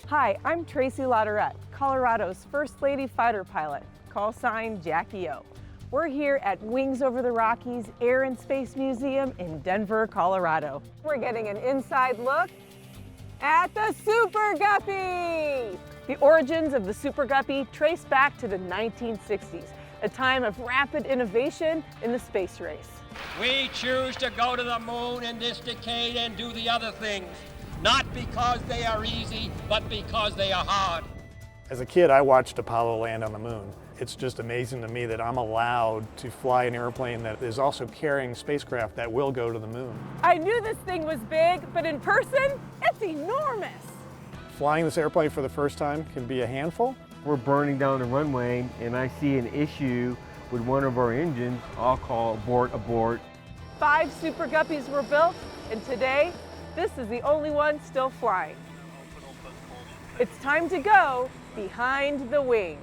Hi, I'm Tracy Lauderette, Colorado's First Lady Fighter Pilot, call sign Jackie O. We're here at Wings Over the Rockies Air and Space Museum in Denver, Colorado. We're getting an inside look at the Super Guppy! The origins of the Super Guppy trace back to the 1960s, a time of rapid innovation in the space race. We choose to go to the moon in this decade and do the other things, not because they are easy, but because they are hard. As a kid, I watched Apollo land on the moon. It's just amazing to me that I'm allowed to fly an airplane that is also carrying spacecraft that will go to the moon. I knew this thing was big, but in person, it's enormous. Flying this airplane for the first time can be a handful. We're burning down the runway and I see an issue with one of our engines. I'll call abort. 5 Super Guppies were built, and today, this is the only one still flying. It's time to go behind the wings.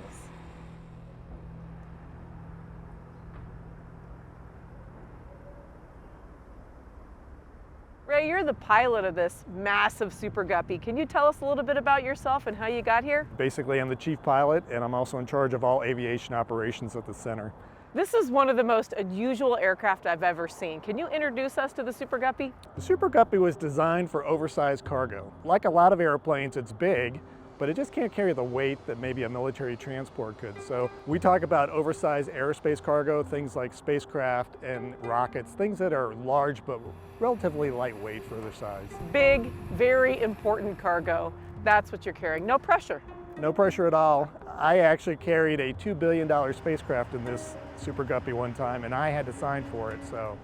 Ray, you're the pilot of this massive Super Guppy. Can you tell us a little bit about yourself and how you got here? Basically, I'm the chief pilot, and I'm also in charge of all aviation operations at the center. This is one of the most unusual aircraft I've ever seen. Can you introduce us to the Super Guppy? The Super Guppy was designed for oversized cargo. Like a lot of airplanes, it's big, but it just can't carry the weight that maybe a military transport could. So we talk about oversized aerospace cargo, things like spacecraft and rockets, things that are large but relatively lightweight for their size. Big, very important cargo. That's what you're carrying. No pressure. No pressure at all. I actually carried a $2 billion spacecraft in this Super Guppy one time, and I had to sign for it, so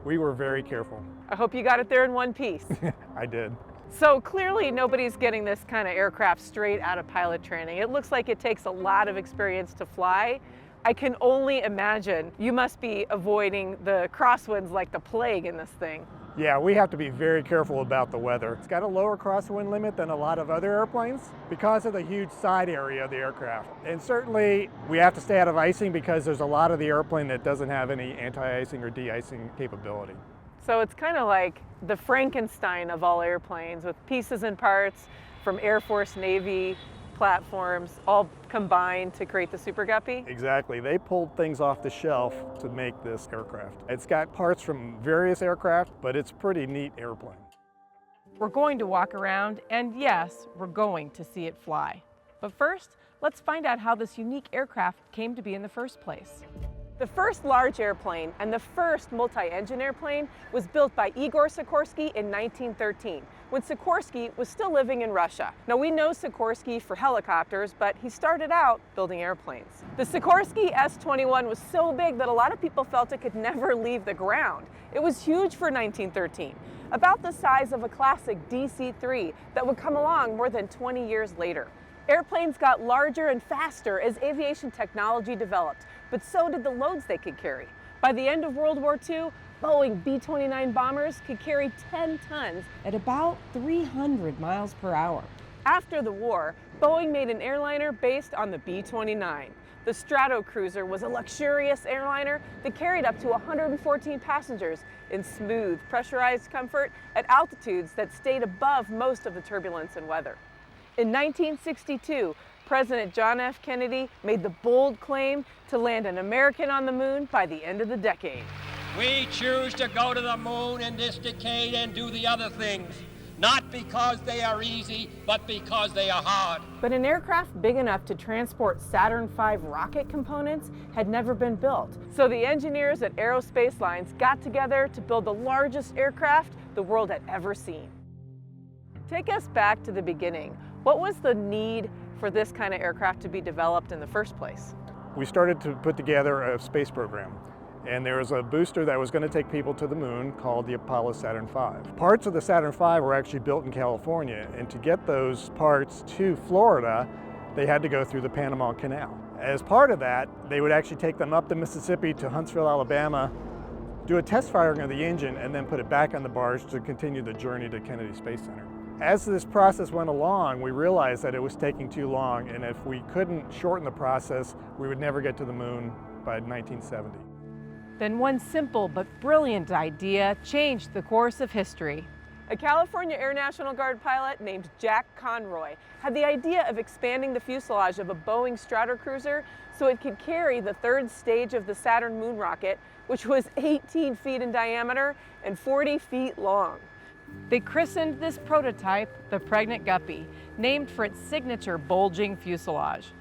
we were very careful. I hope you got it there in one piece. I did. So clearly nobody's getting this kind of aircraft straight out of pilot training. It looks like it takes a lot of experience to fly. I can only imagine you must be avoiding the crosswinds like the plague in this thing. Yeah, we have to be very careful about the weather. It's got a lower crosswind limit than a lot of other airplanes because of the huge side area of the aircraft. And certainly we have to stay out of icing because there's a lot of the airplane that doesn't have any anti-icing or de-icing capability. So it's kind of like the Frankenstein of all airplanes, with pieces and parts from Air Force, Navy platforms all combined to create the Super Guppy? Exactly. They pulled things off the shelf to make this aircraft. It's got parts from various aircraft, but it's a pretty neat airplane. We're going to walk around, and yes, we're going to see it fly. But first, let's find out how this unique aircraft came to be in the first place. The first large airplane and the first multi-engine airplane was built by Igor Sikorsky in 1913, when Sikorsky was still living in Russia. Now we know Sikorsky for helicopters, but he started out building airplanes. The Sikorsky S-21 was so big that a lot of people felt it could never leave the ground. It was huge for 1913, about the size of a classic DC-3 that would come along more than 20 years later. Airplanes got larger and faster as aviation technology developed, but so did the loads they could carry. By the end of World War II, Boeing B-29 bombers could carry 10 tons at about 300 miles per hour. After the war, Boeing made an airliner based on the B-29. The Stratocruiser was a luxurious airliner that carried up to 114 passengers in smooth, pressurized comfort at altitudes that stayed above most of the turbulence and weather. In 1962, President John F. Kennedy made the bold claim to land an American on the moon by the end of the decade. We choose to go to the moon in this decade and do the other things, not because they are easy, but because they are hard. But an aircraft big enough to transport Saturn V rocket components had never been built. So the engineers at Aerospace Lines got together to build the largest aircraft the world had ever seen. Take us back to the beginning. What was the need for this kind of aircraft to be developed in the first place? We started to put together a space program, and there was a booster that was going to take people to the moon called the Apollo Saturn V. Parts of the Saturn V were actually built in California, and to get those parts to Florida, they had to go through the Panama Canal. As part of that, they would actually take them up the Mississippi to Huntsville, Alabama, do a test firing of the engine, and then put it back on the barge to continue the journey to Kennedy Space Center. As this process went along, we realized that it was taking too long, and if we couldn't shorten the process, we would never get to the moon by 1970. Then one simple but brilliant idea changed the course of history. A California Air National Guard pilot named Jack Conroy had the idea of expanding the fuselage of a Boeing Stratocruiser so it could carry the third stage of the Saturn moon rocket, which was 18 feet in diameter and 40 feet long. They christened this prototype the Pregnant Guppy, named for its signature bulging fuselage.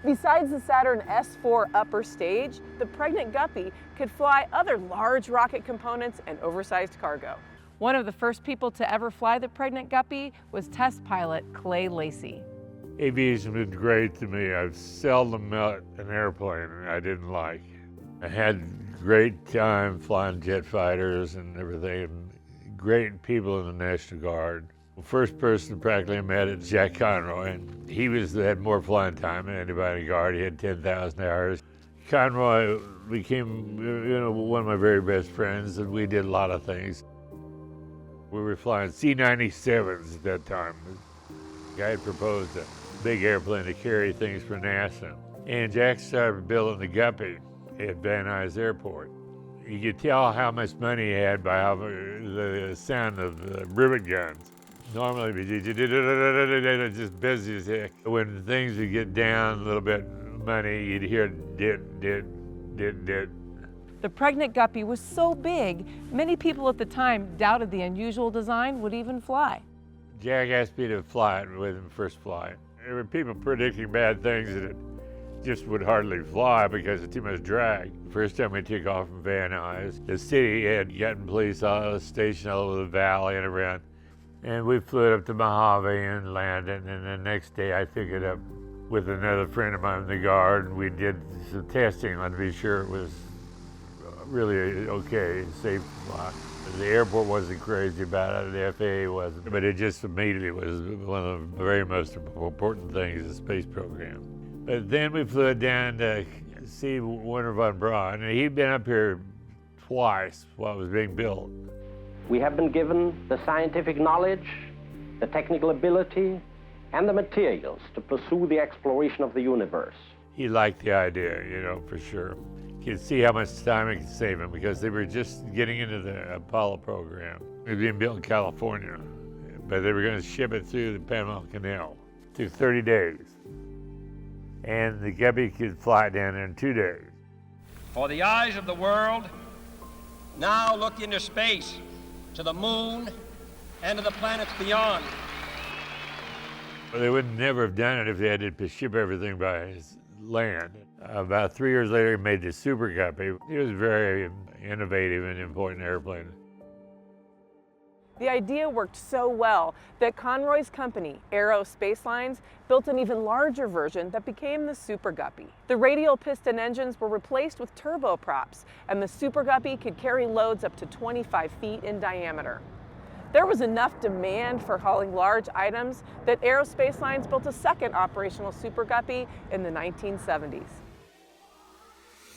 Besides the Saturn S4 upper stage, the Pregnant Guppy could fly other large rocket components and oversized cargo. One of the first people to ever fly the Pregnant Guppy was test pilot Clay Lacy. Aviation was great to me. I've seldom met an airplane I didn't like. I had great time flying jet fighters and everything. Great people in the National Guard. The first person practically I met is Jack Conroy, and he had more flying time than anybody in the Guard. He had 10,000 hours. Conroy became one of my very best friends, and we did a lot of things. We were flying C-97s at that time. The guy had proposed a big airplane to carry things for NASA. And Jack started building the Guppy at Van Nuys Airport. You could tell how much money he had by how the sound of the rivet guns. Normally, just busy as heck. When things would get down a little bit money, you'd hear dit. The Pregnant Guppy was so big, many people at the time doubted the unusual design would even fly. Jack asked me to fly it with him first flight. There were people predicting bad things that it just would hardly fly because of too much drag. The first time we took off from Van Nuys, the city had gotten police stationed all over the valley and around. And we flew it up to Mojave and landed, and the next day I took it up with another friend of mine in the Guard, and we did some testing to be sure it was really okay, safe to fly. The airport wasn't crazy about it, the FAA wasn't, but it just immediately was one of the very most important things in the space program. But then we flew it down to see Wernher von Braun, and he'd been up here twice while it was being built. We have been given the scientific knowledge, the technical ability, and the materials to pursue the exploration of the universe. He liked the idea, for sure. You could see how much time it could save him because they were just getting into the Apollo program. It was being built in California, but they were going to ship it through the Panama Canal. It took 30 days. And the Guppy could fly down there in 2 days. For the eyes of the world now look into space, to the moon, and to the planets beyond. Well, they would never have done it if they had to ship everything by land. About 3 years later, he made the Super Guppy. It was a very innovative and important airplane. The idea worked so well that Conroy's company, Aero Spacelines, built an even larger version that became the Super Guppy. The radial piston engines were replaced with turboprops, and the Super Guppy could carry loads up to 25 feet in diameter. There was enough demand for hauling large items that Aero Spacelines built a second operational Super Guppy in the 1970s.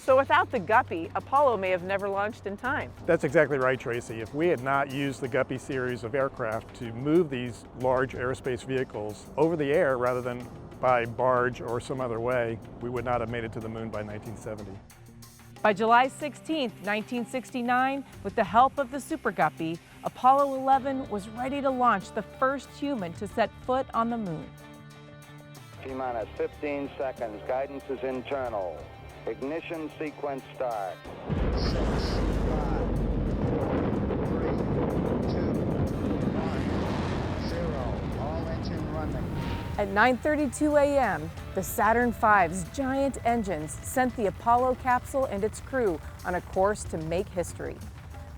So without the Guppy, Apollo may have never launched in time. That's exactly right, Tracy. If we had not used the Guppy series of aircraft to move these large aerospace vehicles over the air rather than by barge or some other way, we would not have made it to the moon by 1970. By July 16, 1969, with the help of the Super Guppy, Apollo 11 was ready to launch the first human to set foot on the moon. T-minus 15 seconds. Guidance is internal. Ignition sequence start. 6, 5, 4, 3, 2, 1, 0. All engine running. At 9:32 a.m., the Saturn V's giant engines sent the Apollo capsule and its crew on a course to make history.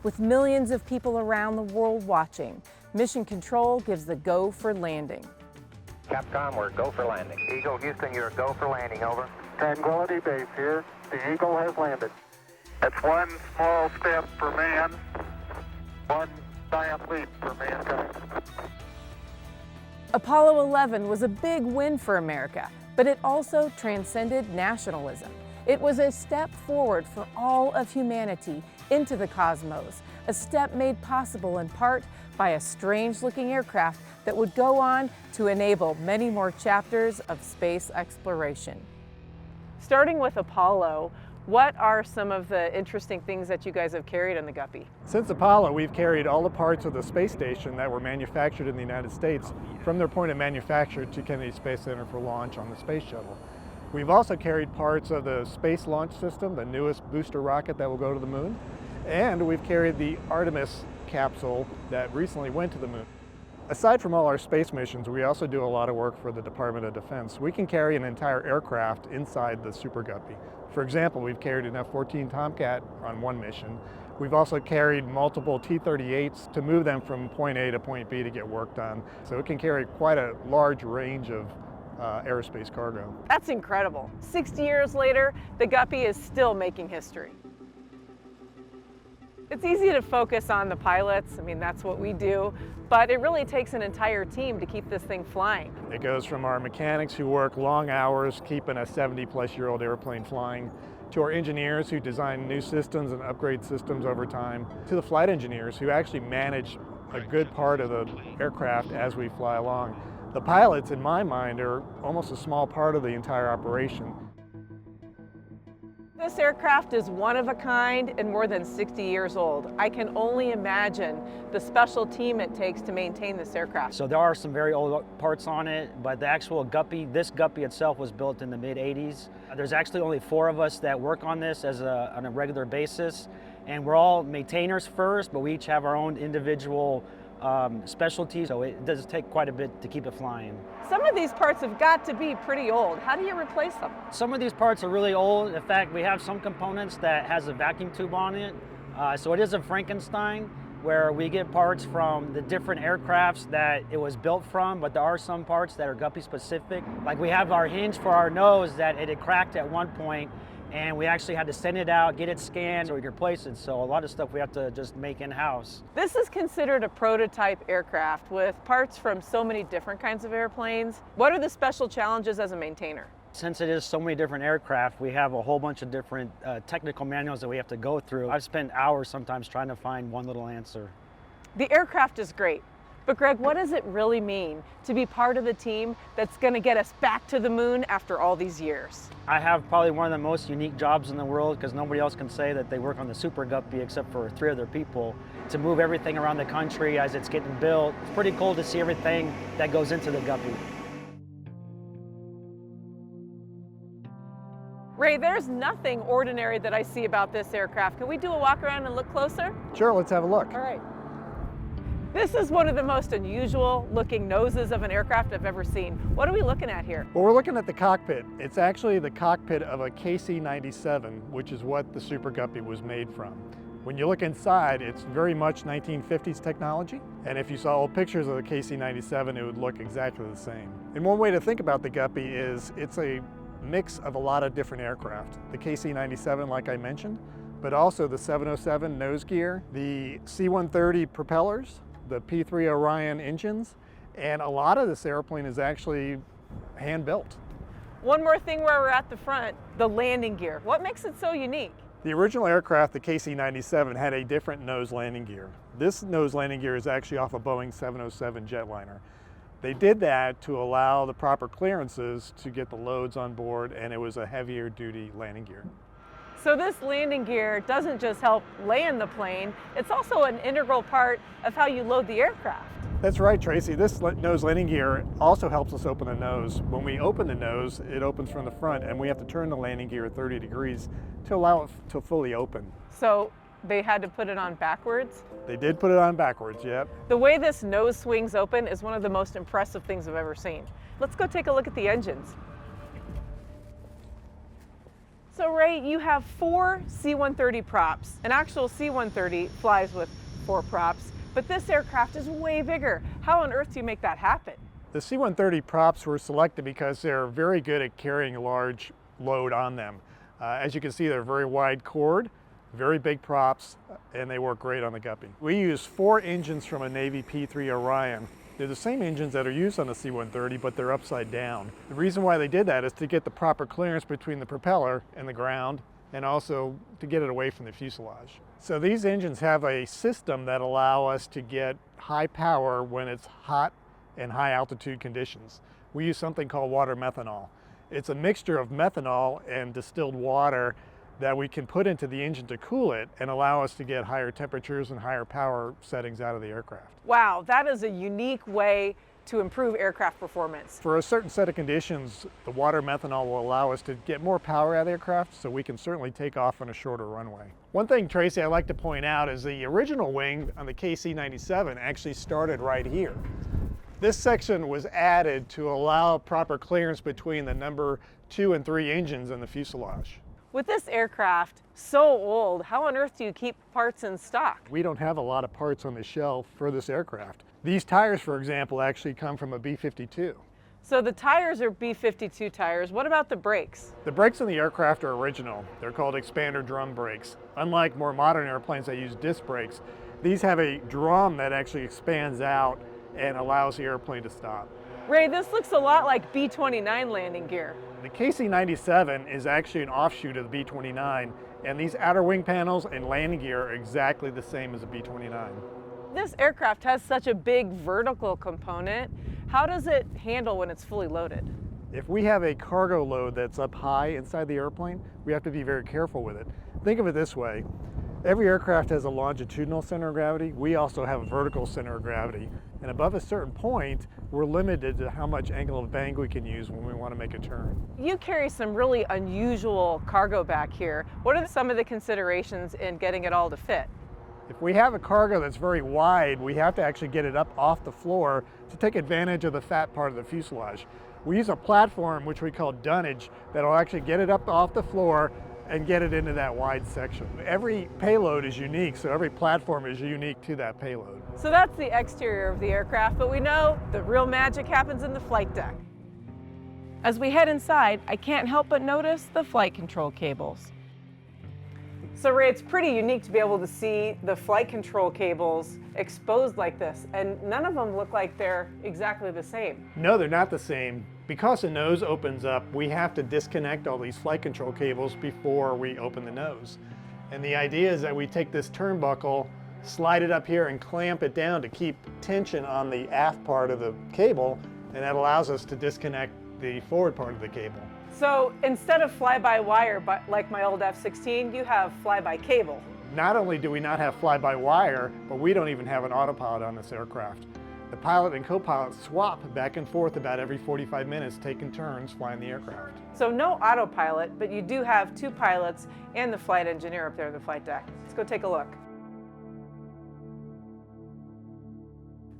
With millions of people around the world watching, Mission Control gives the go for landing. Capcom, we're go for landing. Eagle Houston, you're go for landing, over. Tranquility Base here. The Eagle has landed. That's one small step for man, One giant leap for mankind. Apollo 11 was a big win for America, but it also transcended nationalism. It was a step forward for all of humanity into the cosmos, a step made possible in part by a strange-looking aircraft that would go on to enable many more chapters of space exploration. Starting with Apollo, What are some of the interesting things that you guys have carried on the Guppy? Since Apollo, we've carried all the parts of the space station that were manufactured in the United States from their point of manufacture to Kennedy Space Center for launch on the space shuttle. We've also carried parts of the Space Launch System, the newest booster rocket that will go to the moon, and we've carried the Artemis capsule that recently went to the moon. Aside from all our space missions, we also do a lot of work for the Department of Defense. We can carry an entire aircraft inside the Super Guppy. For example, we've carried an F-14 Tomcat on one mission. We've also carried multiple T-38s to move them from point A to point B to get work done. So it can carry quite a large range of aerospace cargo. That's incredible. 60 years later, the Guppy is still making history. It's easy to focus on the pilots, I mean, that's what we do, but it really takes an entire team to keep this thing flying. It goes from our mechanics who work long hours keeping a 70-plus-year-old airplane flying, to our engineers who design new systems and upgrade systems over time, to the flight engineers who actually manage a good part of the aircraft as we fly along. The pilots, in my mind, are almost a small part of the entire operation. This aircraft is one of a kind and more than 60 years old. I can only imagine the special team it takes to maintain this aircraft. So there are some very old parts on it, but the actual Guppy, this Guppy itself was built in the mid-80s. There's actually only 4 of us that work on this on a regular basis, and we're all maintainers first, but we each have our own individual specialties, so it does take quite a bit to keep it flying. Some of these parts have got to be pretty old. How do you replace them? Some of these parts are really old. In fact, we have some components that has a vacuum tube on it. So it is a Frankenstein, where we get parts from the different aircrafts that it was built from, but there are some parts that are Guppy specific. Like we have our hinge for our nose that it had cracked at one point, and we actually had to send it out, get it scanned so we could replace it. So a lot of stuff we have to just make in-house. This is considered a prototype aircraft with parts from so many different kinds of airplanes. What are the special challenges as a maintainer? Since it is so many different aircraft, we have a whole bunch of different technical manuals that we have to go through. I've spent hours sometimes trying to find one little answer. The aircraft is great, but Greg, what does it really mean to be part of the team that's going to get us back to the moon after all these years? I have probably one of the most unique jobs in the world, because nobody else can say that they work on the Super Guppy except for 3 other people, to move everything around the country as it's getting built. It's pretty cool to see everything that goes into the Guppy. Ray, there's nothing ordinary that I see about this aircraft. Can we do a walk around and look closer? Sure, let's have a look. All right. This is one of the most unusual looking noses of an aircraft I've ever seen. What are we looking at here? Well, we're looking at the cockpit. It's actually the cockpit of a KC-97, which is what the Super Guppy was made from. When you look inside, it's very much 1950s technology. And if you saw old pictures of the KC-97, it would look exactly the same. And one way to think about the Guppy is it's a mix of a lot of different aircraft. The KC-97, like I mentioned, but also the 707 nose gear, the C-130 propellers, the P-3 Orion engines, and a lot of this airplane is actually hand-built. One more thing where we're at the front, the landing gear. What makes it so unique? The original aircraft, the KC-97, had a different nose landing gear. This nose landing gear is actually off a Boeing 707 jetliner. They did that to allow the proper clearances to get the loads on board, and it was a heavier duty landing gear. So this landing gear doesn't just help land the plane, it's also an integral part of how you load the aircraft. That's right, Tracy. This nose landing gear also helps us open the nose. When we open the nose, it opens from the front, and we have to turn the landing gear 30 degrees to allow it to fully open. So they had to put it on backwards? They did put it on backwards, yep. The way this nose swings open is one of the most impressive things I've ever seen. Let's go take a look at the engines. So Ray, you have 4 C-130 props. An actual C-130 flies with 4 props, but this aircraft is way bigger. How on earth do you make that happen? The C-130 props were selected because they're very good at carrying a large load on them. As you can see, they're very wide chord, very big props, and they work great on the Guppy. We use 4 engines from a Navy P-3 Orion. They're the same engines that are used on the C-130, but they're upside down. The reason why they did that is to get the proper clearance between the propeller and the ground, and also to get it away from the fuselage. So these engines have a system that allow us to get high power when it's hot and high altitude conditions. We use something called water methanol. It's a mixture of methanol and distilled water that we can put into the engine to cool it and allow us to get higher temperatures and higher power settings out of the aircraft. Wow, that is a unique way to improve aircraft performance. For a certain set of conditions, the water methanol will allow us to get more power out of the aircraft, so we can certainly take off on a shorter runway. One thing, Tracy, I'd like to point out is the original wing on the KC-97 actually started right here. This section was added to allow proper clearance between the number 2 and 3 engines in the fuselage. With this aircraft so old, how on earth do you keep parts in stock? We don't have a lot of parts on the shelf for this aircraft. These tires, for example, actually come from a B-52. So the tires are B-52 tires. What about the brakes? The brakes in the aircraft are original. They're called expander drum brakes. Unlike more modern airplanes that use disc brakes, these have a drum that actually expands out and allows the airplane to stop. Ray, this looks a lot like B-29 landing gear. The KC-97 is actually an offshoot of the B-29, and these outer wing panels and landing gear are exactly the same as a B-29. This aircraft has such a big vertical component. How does it handle when it's fully loaded? If we have a cargo load that's up high inside the airplane, we have to be very careful with it. Think of it this way. Every aircraft has a longitudinal center of gravity. We also have a vertical center of gravity. And above a certain point, we're limited to how much angle of bank we can use when we want to make a turn. You carry some really unusual cargo back here. What are some of the considerations in getting it all to fit? If we have a cargo that's very wide, we have to actually get it up off the floor to take advantage of the fat part of the fuselage. We use a platform, which we call dunnage, that'll actually get it up off the floor and get it into that wide section. Every payload is unique, so every platform is unique to that payload. So that's the exterior of the aircraft, but we know the real magic happens in the flight deck. As we head inside, I can't help but notice the flight control cables. So Ray, it's pretty unique to be able to see the flight control cables exposed like this, and none of them look like they're exactly the same. No, they're not the same. Because the nose opens up, we have to disconnect all these flight control cables before we open the nose. And the idea is that we take this turnbuckle, slide it up here and clamp it down to keep tension on the aft part of the cable, and that allows us to disconnect the forward part of the cable. So instead of fly-by-wire, like my old F-16, you have fly-by-cable. Not only do we not have fly-by-wire, but we don't even have an autopilot on this aircraft. The pilot and co-pilot swap back and forth about every 45 minutes, taking turns flying the aircraft. So no autopilot, but you do have 2 pilots and the flight engineer up there in the flight deck. Let's go take a look.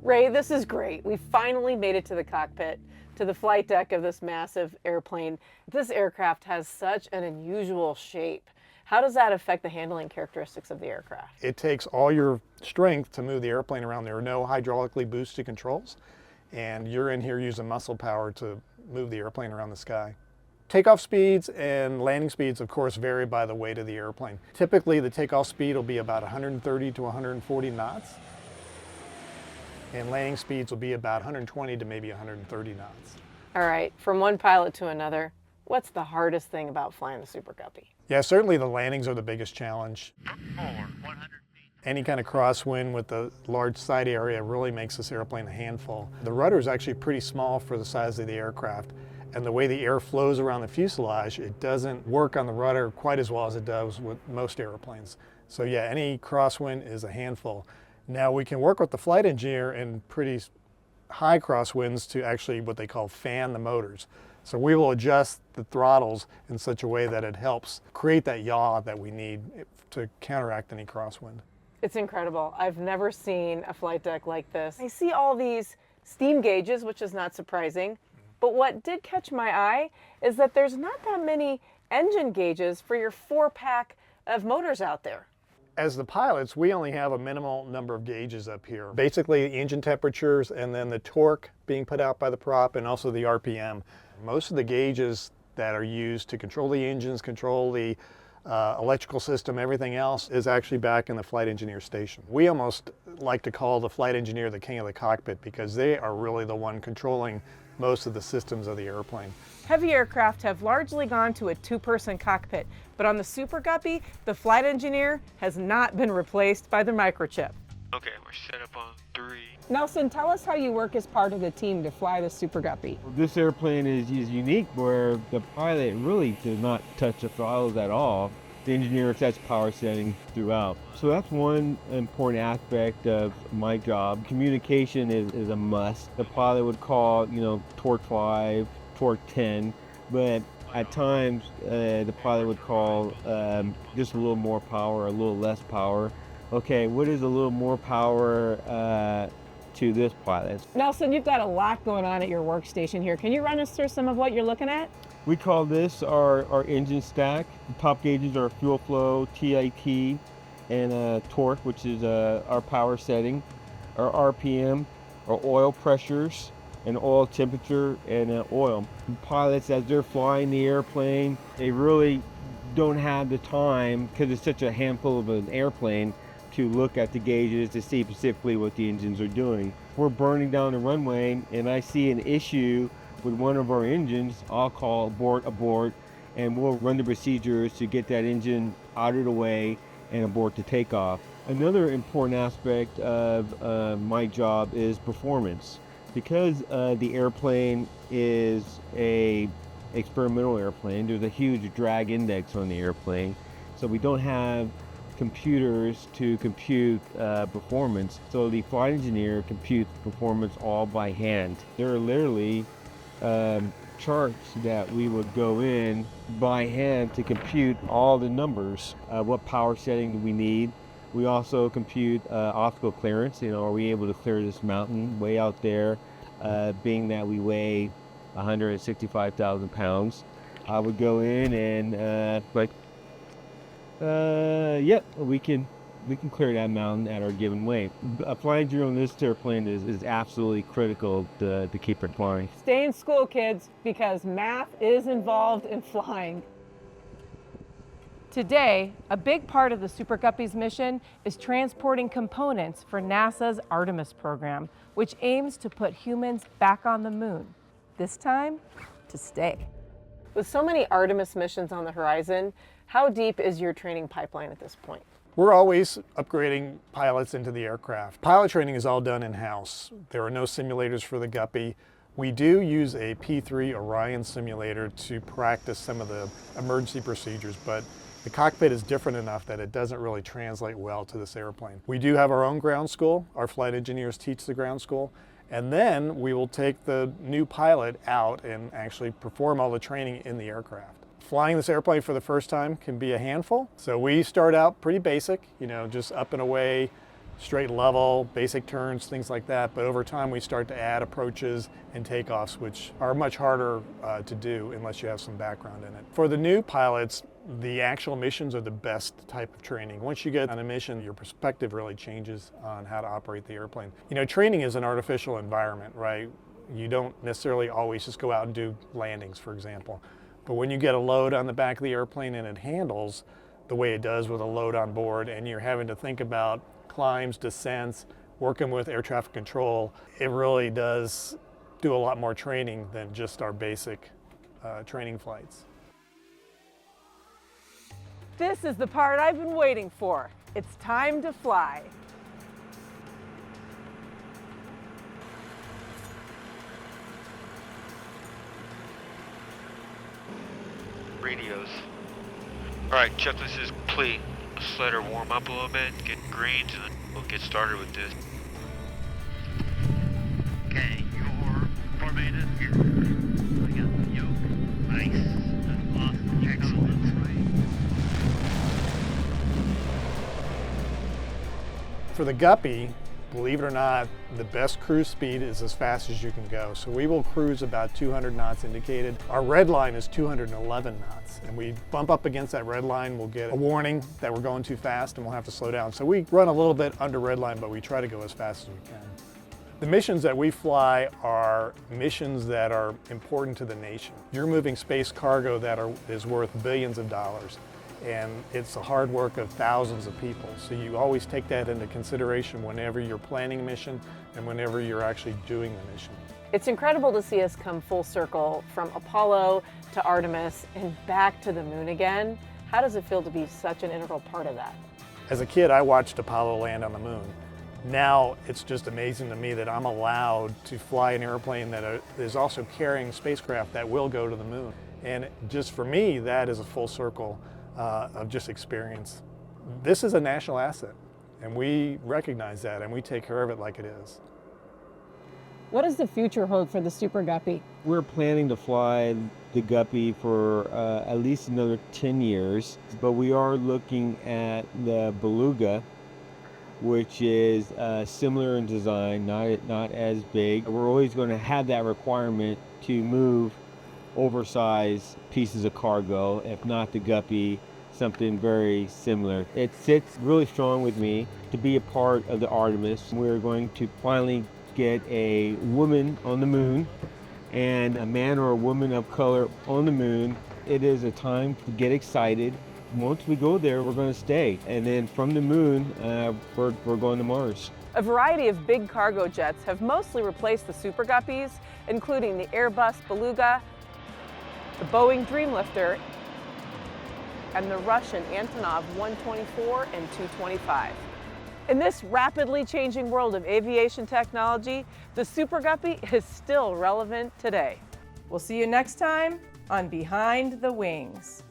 Ray, this is great. We finally made it to the cockpit, to the flight deck of this massive airplane. This aircraft has such an unusual shape. How does that affect the handling characteristics of the aircraft? It takes all your strength to move the airplane around. There are no hydraulically boosted controls, and you're in here using muscle power to move the airplane around the sky. Takeoff speeds and landing speeds, of course, vary by the weight of the airplane. Typically, the takeoff speed will be about 130 to 140 knots, and landing speeds will be about 120 to maybe 130 knots. All right, from one pilot to another, what's the hardest thing about flying the Super Guppy? Yeah, certainly the landings are the biggest challenge. Any kind of crosswind with the large side area really makes this airplane a handful. The rudder is actually pretty small for the size of the aircraft, and the way the air flows around the fuselage, it doesn't work on the rudder quite as well as it does with most airplanes. So yeah, any crosswind is a handful. Now we can work with the flight engineer in pretty high crosswinds to actually what they call fan the motors. So we will adjust the throttles in such a way that it helps create that yaw that we need to counteract any crosswind. It's incredible. I've never seen a flight deck like this. I see all these steam gauges, which is not surprising, but what did catch my eye is that there's not that many engine gauges for your 4-pack of motors out there. As the pilots, we only have a minimal number of gauges up here. Basically, the engine temperatures and then the torque being put out by the prop and also the RPM. Most of the gauges that are used to control the engines, control the electrical system, everything else is actually back in the flight engineer station. We almost like to call the flight engineer the king of the cockpit because they are really the one controlling most of the systems of the airplane. Heavy aircraft have largely gone to a 2-person cockpit, but on the Super Guppy, the flight engineer has not been replaced by the microchip. Okay, we're set up on 3. Nelson, tell us how you work as part of the team to fly the Super Guppy. This airplane is unique where the pilot really does not touch the throttles at all. the engineer sets power settings throughout. So that's one important aspect of my job. Communication is a must. The pilot would call, torque 5, torque 10, but at times the pilot would call just a little more power, a little less power. Okay, what is a little more power to this pilot? Nelson, you've got a lot going on at your workstation here. Can you run us through some of what you're looking at? We call this our engine stack. The top gauges are fuel flow, TIT, and torque, which is our power setting, our RPM, our oil pressures, and oil temperature, and oil. Pilots, as they're flying the airplane, they really don't have the time, because it's such a handful of an airplane, to look at the gauges to see specifically what the engines are doing. We're burning down the runway and I see an issue with one of our engines. I'll call abort, and we'll run the procedures to get that engine out of the way and abort the takeoff. Another important aspect of my job is performance. Because the airplane is a experimental airplane, there's a huge drag index on the airplane, so we don't have computers to compute performance. So the flight engineer computes performance all by hand. There are literally charts that we would go in by hand to compute all the numbers. What power setting do we need? We also compute obstacle clearance. Are we able to clear this mountain way out there, being that we weigh 165,000 pounds? I would go in and we can clear that mountain at our given weight. A flying engineer on this airplane is absolutely critical to keep it flying. Stay in school, kids, because math is involved in flying. Today, a big part of the Super Guppies mission is transporting components for NASA's Artemis Program, which aims to put humans back on the moon, this time to stay. With so many Artemis missions on the horizon, how deep is your training pipeline at this point? We're always upgrading pilots into the aircraft. Pilot training is all done in-house. There are no simulators for the Guppy. We do use a P3 Orion simulator to practice some of the emergency procedures, but the cockpit is different enough that it doesn't really translate well to this airplane. We do have our own ground school. Our flight engineers teach the ground school, and then we will take the new pilot out and actually perform all the training in the aircraft. Flying this airplane for the first time can be a handful. So we start out pretty basic, just up and away, straight level, basic turns, things like that. But over time, we start to add approaches and takeoffs, which are much harder to do unless you have some background in it. For the new pilots, the actual missions are the best type of training. Once you get on a mission, your perspective really changes on how to operate the airplane. Training is an artificial environment, right? You don't necessarily always just go out and do landings, for example. But when you get a load on the back of the airplane and it handles the way it does with a load on board, and you're having to think about climbs, descents, working with air traffic control, it really does do a lot more training than just our basic training flights. This is the part I've been waiting for. It's time to fly. Radios. Alright, checklist is complete. Let's let her warm up a little bit, get greens, and then we'll get started with this. Okay, you're formatted here. I got the yoke. Nice. That's awesome. Excellent. For the Guppy, believe it or not, the best cruise speed is as fast as you can go. So we will cruise about 200 knots indicated. Our red line is 211 knots. And we bump up against that red line, we'll get a warning that we're going too fast and we'll have to slow down. So we run a little bit under red line, but we try to go as fast as we can. The missions that we fly are missions that are important to the nation. You're moving space cargo that is worth billions of dollars. And it's the hard work of thousands of people. So you always take that into consideration whenever you're planning a mission and whenever you're actually doing the mission. It's incredible to see us come full circle from Apollo to Artemis and back to the moon again. How does it feel to be such an integral part of that? As a kid, I watched Apollo land on the moon. Now it's just amazing to me that I'm allowed to fly an airplane that is also carrying spacecraft that will go to the moon. And just for me, that is a full circle of just experience. This is a national asset, and we recognize that, and we take care of it like it is. What does the future hold for the Super Guppy? We're planning to fly the Guppy for at least another 10 years, but we are looking at the Beluga, which is similar in design, not as big. We're always going to have that requirement to move oversized pieces of cargo, if not the Guppy, something very similar. It sits really strong with me to be a part of the Artemis. We're going to finally get a woman on the moon and a man or a woman of color on the moon. It is a time to get excited. Once we go there, we're going to stay. And then from the moon, we're going to Mars. A variety of big cargo jets have mostly replaced the Super Guppies, including the Airbus Beluga, the Boeing Dreamlifter, and the Russian Antonov 124 and 225. In this rapidly changing world of aviation technology, the Super Guppy is still relevant today. We'll see you next time on Behind the Wings.